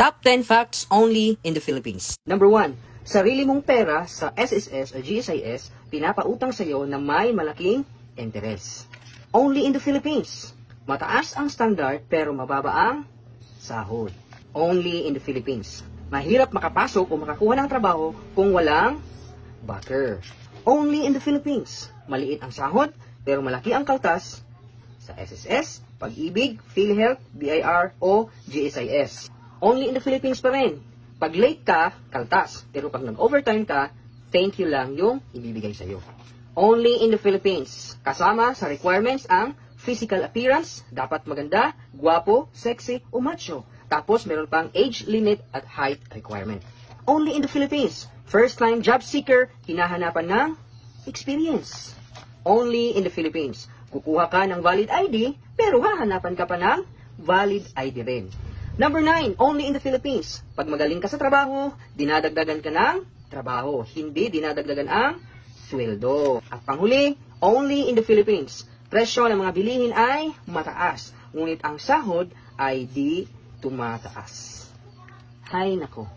Top 10 facts only in the Philippines. Number 1, sarili mong pera sa SSS o GSIS, pinapautang sa iyo na may malaking interes. Only in the Philippines. Mataas ang standard pero mababa ang sahod. Only in the Philippines. Mahirap makapasok o makakuha ng trabaho kung walang backer. Only in the Philippines. Maliit ang sahod pero malaki ang kaltas sa SSS, Pag-ibig, PhilHealth, BIR o GSIS. Only in the Philippines pa rin. Pag late ka, kaltas. Pero pag nag-overtime ka, thank you lang yung ibibigay sa'yo. Only in the Philippines. Kasama sa requirements ang physical appearance, dapat maganda, guwapo, sexy o macho. Tapos meron pang age limit at height requirement. Only in the Philippines. First-time job seeker, hinahanapan ng experience. Only in the Philippines. Kukuha ka ng valid ID, pero hahanapan ka pa ng valid ID rin. Number 9, only in the Philippines. Pag magaling ka sa trabaho, dinadagdagan ka ng trabaho. Hindi dinadagdagan ang sweldo. At panghuli, only in the Philippines. Presyo ng mga bilihin ay mataas. Ngunit ang sahod ay di tumataas. Hay nako.